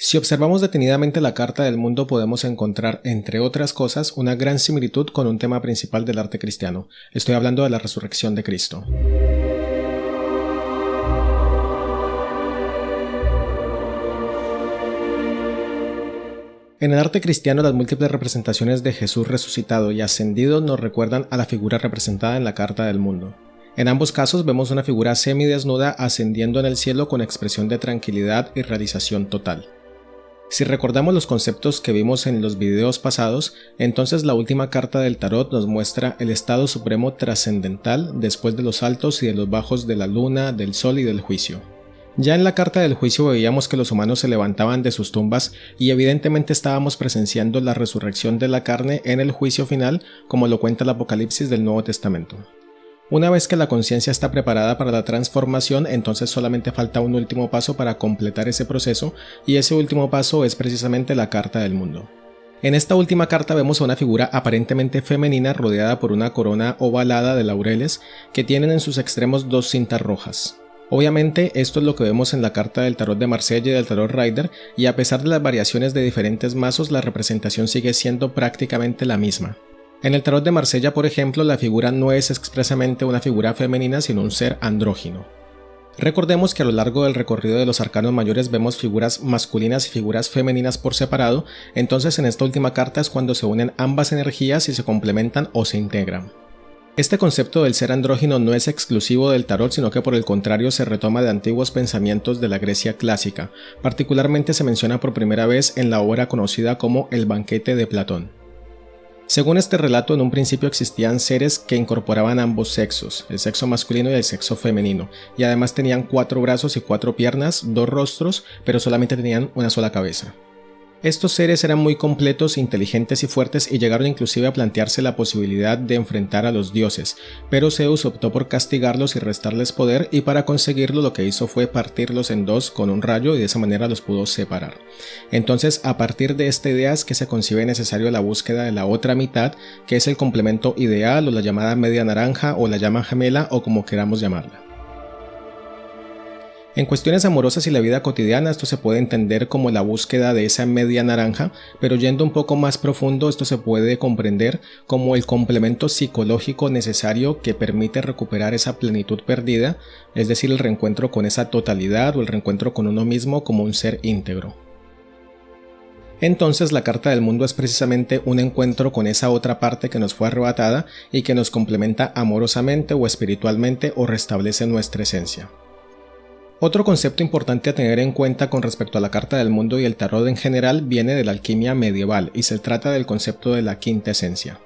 Si observamos detenidamente la carta del mundo podemos encontrar, entre otras cosas, una gran similitud con un tema principal del arte cristiano. Estoy hablando de la resurrección de Cristo. En el arte cristiano, las múltiples representaciones de Jesús resucitado y ascendido nos recuerdan a la figura representada en la carta del mundo. En ambos casos vemos una figura semidesnuda ascendiendo en el cielo con expresión de tranquilidad y realización total. Si recordamos los conceptos que vimos en los videos pasados, entonces la última carta del tarot nos muestra el estado supremo trascendental después de los altos y de los bajos de la luna, del sol y del juicio. Ya en la carta del juicio veíamos que los humanos se levantaban de sus tumbas y evidentemente estábamos presenciando la resurrección de la carne en el juicio final, como lo cuenta el Apocalipsis del Nuevo Testamento. Una vez que la conciencia está preparada para la transformación, entonces solamente falta un último paso para completar ese proceso, y ese último paso es precisamente la carta del mundo. En esta última carta vemos a una figura aparentemente femenina rodeada por una corona ovalada de laureles que tienen en sus extremos dos cintas rojas. Obviamente esto es lo que vemos en la carta del tarot de Marsella y del tarot Rider, y a pesar de las variaciones de diferentes mazos, la representación sigue siendo prácticamente la misma. En el tarot de Marsella, por ejemplo, la figura no es expresamente una figura femenina, sino un ser andrógino. Recordemos que a lo largo del recorrido de los arcanos mayores vemos figuras masculinas y figuras femeninas por separado, entonces en esta última carta es cuando se unen ambas energías y se complementan o se integran. Este concepto del ser andrógino no es exclusivo del tarot, sino que por el contrario se retoma de antiguos pensamientos de la Grecia clásica. Particularmente se menciona por primera vez en la obra conocida como El banquete de Platón. Según este relato, en un principio existían seres que incorporaban ambos sexos, el sexo masculino y el sexo femenino, y además tenían 4 brazos y 4 piernas, 2 rostros, pero solamente tenían una sola cabeza. Estos seres eran muy completos, inteligentes y fuertes, y llegaron inclusive a plantearse la posibilidad de enfrentar a los dioses, pero Zeus optó por castigarlos y restarles poder, y para conseguirlo lo que hizo fue partirlos en dos con un rayo, y de esa manera los pudo separar. Entonces, a partir de esta idea es que se concibe necesario la búsqueda de la otra mitad, que es el complemento ideal, o la llamada media naranja, o la llama gemela, o como queramos llamarla. En cuestiones amorosas y la vida cotidiana esto se puede entender como la búsqueda de esa media naranja, pero yendo un poco más profundo esto se puede comprender como el complemento psicológico necesario que permite recuperar esa plenitud perdida, es decir, el reencuentro con esa totalidad o el reencuentro con uno mismo como un ser íntegro. Entonces la carta del mundo es precisamente un encuentro con esa otra parte que nos fue arrebatada y que nos complementa amorosamente o espiritualmente o restablece nuestra esencia. Otro concepto importante a tener en cuenta con respecto a la carta del mundo y el tarot en general viene de la alquimia medieval y se trata del concepto de la quinta esencia.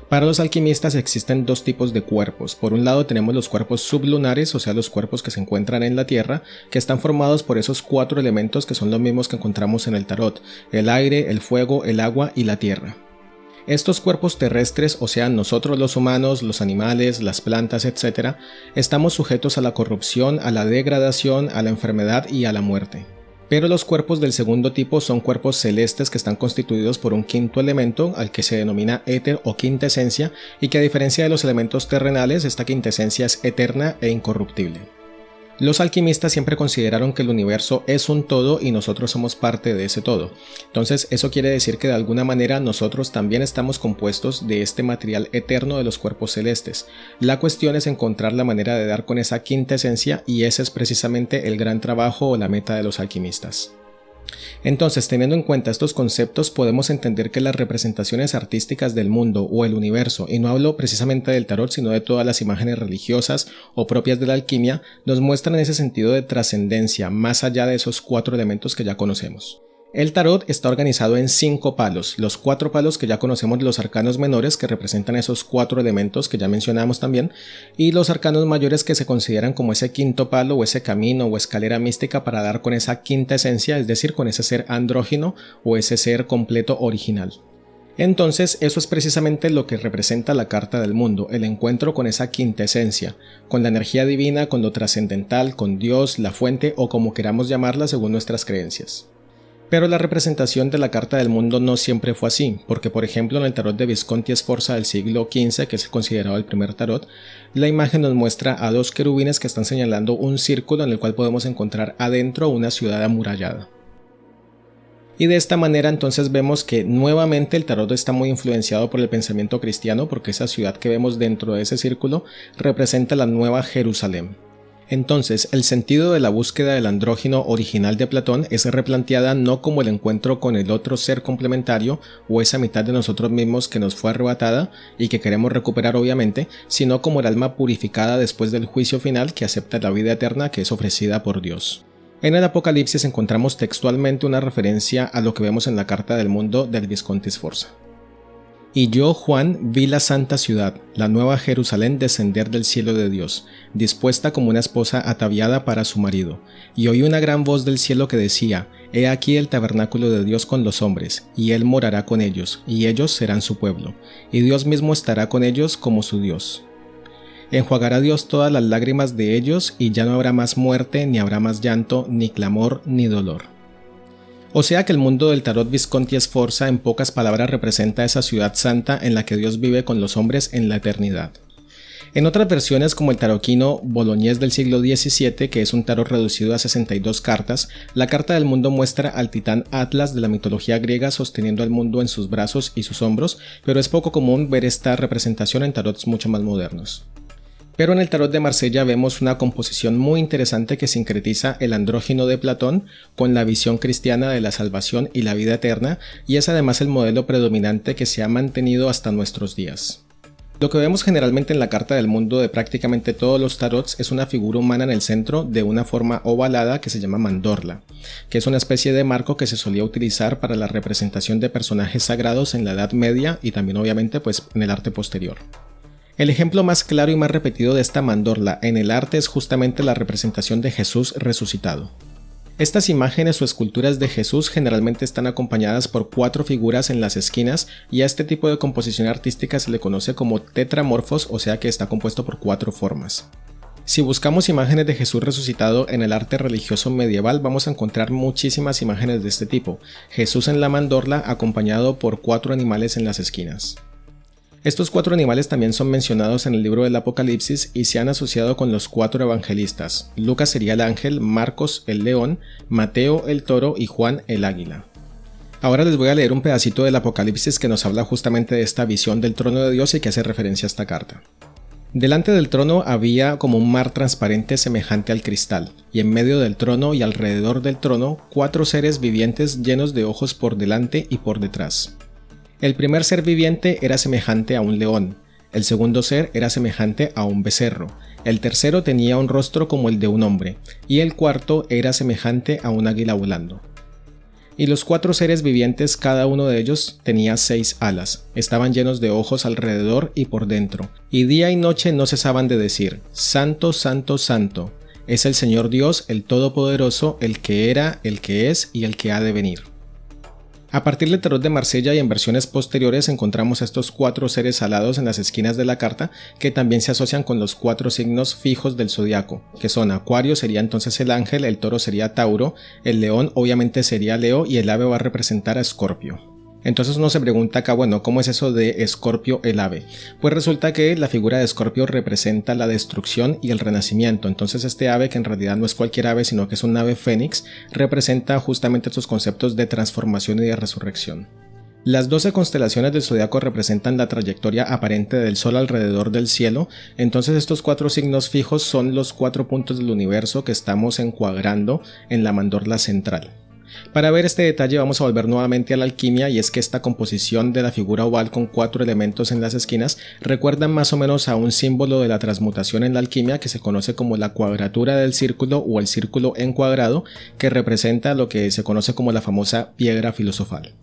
Para los alquimistas existen dos tipos de cuerpos. Por un lado tenemos los cuerpos sublunares, o sea los cuerpos que se encuentran en la Tierra, que están formados por esos 4 elementos que son los mismos que encontramos en el tarot: el aire, el fuego, el agua y la tierra. Estos cuerpos terrestres, o sea nosotros los humanos, los animales, las plantas, etc., estamos sujetos a la corrupción, a la degradación, a la enfermedad y a la muerte. Pero los cuerpos del segundo tipo son cuerpos celestes que están constituidos por un quinto elemento al que se denomina éter o quinta esencia, y que a diferencia de los elementos terrenales, esta quinta esencia es eterna e incorruptible. Los alquimistas siempre consideraron que el universo es un todo y nosotros somos parte de ese todo. Entonces eso quiere decir que de alguna manera nosotros también estamos compuestos de este material eterno de los cuerpos celestes. La cuestión es encontrar la manera de dar con esa quinta esencia, y ese es precisamente el gran trabajo o la meta de los alquimistas. Entonces, teniendo en cuenta estos conceptos, podemos entender que las representaciones artísticas del mundo o el universo, y no hablo precisamente del tarot, sino de todas las imágenes religiosas o propias de la alquimia, nos muestran ese sentido de trascendencia más allá de esos 4 elementos que ya conocemos. El tarot está organizado en 5 palos, los 4 palos que ya conocemos de los arcanos menores, que representan esos 4 elementos que ya mencionamos también, y los arcanos mayores que se consideran como ese quinto palo o ese camino o escalera mística para dar con esa quinta esencia, es decir, con ese ser andrógino o ese ser completo original. Entonces eso es precisamente lo que representa la carta del mundo, el encuentro con esa quinta esencia, con la energía divina, con lo trascendental, con Dios, la fuente o como queramos llamarla según nuestras creencias. Pero la representación de la carta del mundo no siempre fue así, porque por ejemplo en el tarot de Visconti Sforza del siglo XV, que es considerado el primer tarot, la imagen nos muestra a 2 querubines que están señalando un círculo en el cual podemos encontrar adentro una ciudad amurallada. Y de esta manera entonces vemos que nuevamente el tarot está muy influenciado por el pensamiento cristiano, porque esa ciudad que vemos dentro de ese círculo representa la Nueva Jerusalén. Entonces, el sentido de la búsqueda del andrógino original de Platón es replanteada no como el encuentro con el otro ser complementario o esa mitad de nosotros mismos que nos fue arrebatada y que queremos recuperar obviamente, sino como el alma purificada después del juicio final que acepta la vida eterna que es ofrecida por Dios. En el Apocalipsis encontramos textualmente una referencia a lo que vemos en la Carta del Mundo del Visconti Sforza. Y yo, Juan, vi la santa ciudad, la nueva Jerusalén, descender del cielo de Dios, dispuesta como una esposa ataviada para su marido. Y oí una gran voz del cielo que decía: He aquí el tabernáculo de Dios con los hombres, y Él morará con ellos, y ellos serán su pueblo, y Dios mismo estará con ellos como su Dios. Enjuagará Dios todas las lágrimas de ellos, y ya no habrá más muerte, ni habrá más llanto, ni clamor, ni dolor. O sea que el mundo del tarot Visconti Sforza en pocas palabras representa esa ciudad santa en la que Dios vive con los hombres en la eternidad. En otras versiones, como el taroquino boloñés del siglo XVII, que es un tarot reducido a 62 cartas, la carta del mundo muestra al titán Atlas de la mitología griega sosteniendo al mundo en sus brazos y sus hombros, pero es poco común ver esta representación en tarots mucho más modernos. Pero en el tarot de Marsella vemos una composición muy interesante que sincretiza el andrógino de Platón con la visión cristiana de la salvación y la vida eterna, y es además el modelo predominante que se ha mantenido hasta nuestros días. Lo que vemos generalmente en la carta del mundo de prácticamente todos los tarots es una figura humana en el centro de una forma ovalada que se llama mandorla, que es una especie de marco que se solía utilizar para la representación de personajes sagrados en la Edad Media y también obviamente pues en el arte posterior. El ejemplo más claro y más repetido de esta mandorla en el arte es justamente la representación de Jesús resucitado. Estas imágenes o esculturas de Jesús generalmente están acompañadas por 4 figuras en las esquinas, y a este tipo de composición artística se le conoce como tetramorfos, o sea que está compuesto por 4 formas. Si buscamos imágenes de Jesús resucitado en el arte religioso medieval, vamos a encontrar muchísimas imágenes de este tipo. Jesús en la mandorla acompañado por 4 animales en las esquinas. Estos 4 animales también son mencionados en el libro del Apocalipsis y se han asociado con los 4 evangelistas. Lucas sería el ángel, Marcos el león, Mateo el toro y Juan el águila. Ahora les voy a leer un pedacito del Apocalipsis que nos habla justamente de esta visión del trono de Dios y que hace referencia a esta carta. Delante del trono había como un mar transparente semejante al cristal, y en medio del trono y alrededor del trono 4 seres vivientes llenos de ojos por delante y por detrás. El primer ser viviente era semejante a un león, el segundo ser era semejante a un becerro, el tercero tenía un rostro como el de un hombre, y el cuarto era semejante a un águila volando. Y los 4 seres vivientes, cada uno de ellos tenía 6 alas, estaban llenos de ojos alrededor y por dentro, y día y noche no cesaban de decir: Santo, Santo, Santo, es el Señor Dios, el Todopoderoso, el que era, el que es y el que ha de venir. A partir del tarot de Marsella y en versiones posteriores encontramos estos 4 seres alados en las esquinas de la carta, que también se asocian con los 4 signos fijos del zodiaco, que son Acuario sería entonces el ángel, el toro sería Tauro, el león obviamente sería Leo y el ave va a representar a Escorpio. Entonces uno se pregunta acá, bueno, ¿cómo es eso de Escorpio el ave? Pues resulta que la figura de Escorpio representa la destrucción y el renacimiento. Entonces este ave, que en realidad no es cualquier ave, sino que es un ave fénix, representa justamente estos conceptos de transformación y de resurrección. Las 12 constelaciones del zodiaco representan la trayectoria aparente del Sol alrededor del cielo, entonces estos 4 signos fijos son los 4 puntos del universo que estamos encuadrando en la mandorla central. Para ver este detalle vamos a volver nuevamente a la alquimia, y es que esta composición de la figura oval con 4 elementos en las esquinas recuerda más o menos a un símbolo de la transmutación en la alquimia que se conoce como la cuadratura del círculo o el círculo encuadrado, que representa lo que se conoce como la famosa piedra filosofal.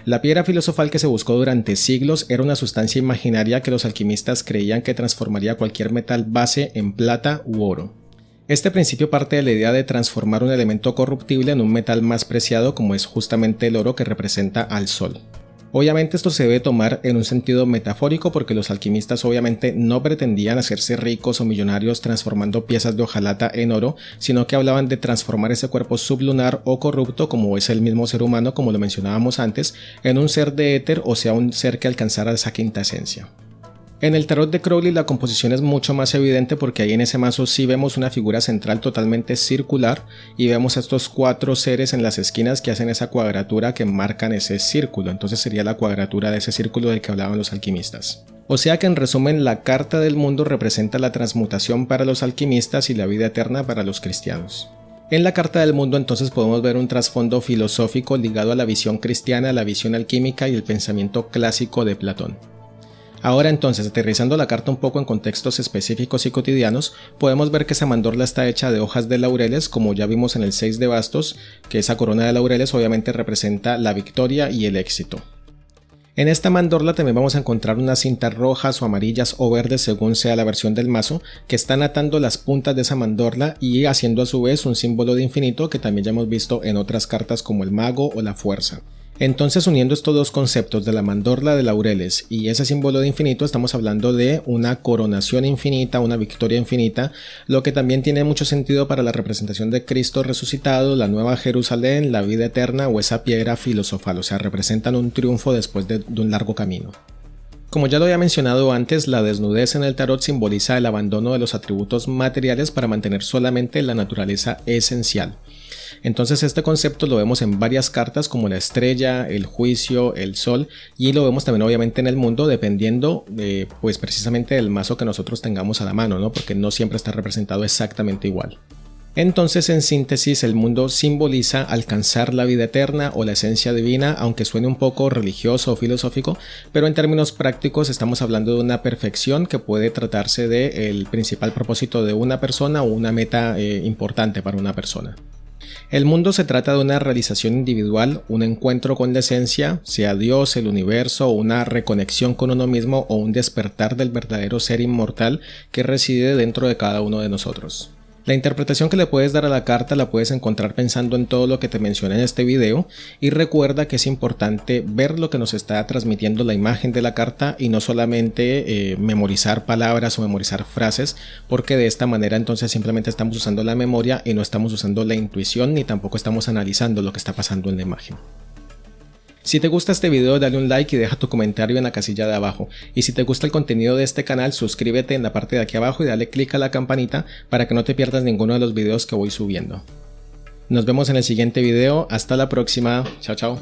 La piedra filosofal que se buscó durante siglos era una sustancia imaginaria que los alquimistas creían que transformaría cualquier metal base en plata u oro. Este principio parte de la idea de transformar un elemento corruptible en un metal más preciado, como es justamente el oro, que representa al sol. Obviamente esto se debe tomar en un sentido metafórico, porque los alquimistas obviamente no pretendían hacerse ricos o millonarios transformando piezas de hojalata en oro, sino que hablaban de transformar ese cuerpo sublunar o corrupto, como es el mismo ser humano, como lo mencionábamos antes, en un ser de éter, o sea un ser que alcanzara esa quinta esencia. En el tarot de Crowley la composición es mucho más evidente porque ahí en ese mazo sí vemos una figura central totalmente circular y vemos a estos 4 seres en las esquinas que hacen esa cuadratura que marcan ese círculo, entonces sería la cuadratura de ese círculo del que hablaban los alquimistas. O sea que en resumen la carta del mundo representa la transmutación para los alquimistas y la vida eterna para los cristianos. En la carta del mundo entonces podemos ver un trasfondo filosófico ligado a la visión cristiana, la visión alquímica y el pensamiento clásico de Platón. Ahora entonces, aterrizando la carta un poco en contextos específicos y cotidianos, podemos ver que esa mandorla está hecha de hojas de laureles, como ya vimos en el 6 de bastos, que esa corona de laureles obviamente representa la victoria y el éxito. En esta mandorla también vamos a encontrar unas cintas rojas o amarillas o verdes según sea la versión del mazo, que están atando las puntas de esa mandorla y haciendo a su vez un símbolo de infinito que también ya hemos visto en otras cartas como el mago o la fuerza. Entonces, uniendo estos dos conceptos de la mandorla de laureles y ese símbolo de infinito, estamos hablando de una coronación infinita, una victoria infinita, lo que también tiene mucho sentido para la representación de Cristo resucitado, la nueva Jerusalén, la vida eterna o esa piedra filosofal, o sea, representan un triunfo después de un largo camino. Como ya lo había mencionado antes, la desnudez en el tarot simboliza el abandono de los atributos materiales para mantener solamente la naturaleza esencial. Entonces este concepto lo vemos en varias cartas como la estrella, el juicio, el sol, y lo vemos también obviamente en el mundo dependiendo pues precisamente del mazo que nosotros tengamos a la mano, ¿no? Porque no siempre está representado exactamente igual. Entonces, en síntesis, el mundo simboliza alcanzar la vida eterna o la esencia divina, aunque suene un poco religioso o filosófico, pero en términos prácticos estamos hablando de una perfección que puede tratarse del principal propósito de una persona o una meta importante para una persona. El mundo se trata de una realización individual, un encuentro con la esencia, sea Dios, el universo, una reconexión con uno mismo o un despertar del verdadero ser inmortal que reside dentro de cada uno de nosotros. La interpretación que le puedes dar a la carta la puedes encontrar pensando en todo lo que te mencioné en este video, y recuerda que es importante ver lo que nos está transmitiendo la imagen de la carta y no solamente memorizar palabras o memorizar frases, porque de esta manera entonces simplemente estamos usando la memoria y no estamos usando la intuición ni tampoco estamos analizando lo que está pasando en la imagen. Si te gusta este video, dale un like y deja tu comentario en la casilla de abajo. Y si te gusta el contenido de este canal, suscríbete en la parte de aquí abajo y dale click a la campanita para que no te pierdas ninguno de los videos que voy subiendo. Nos vemos en el siguiente video. Hasta la próxima. Chao, chao.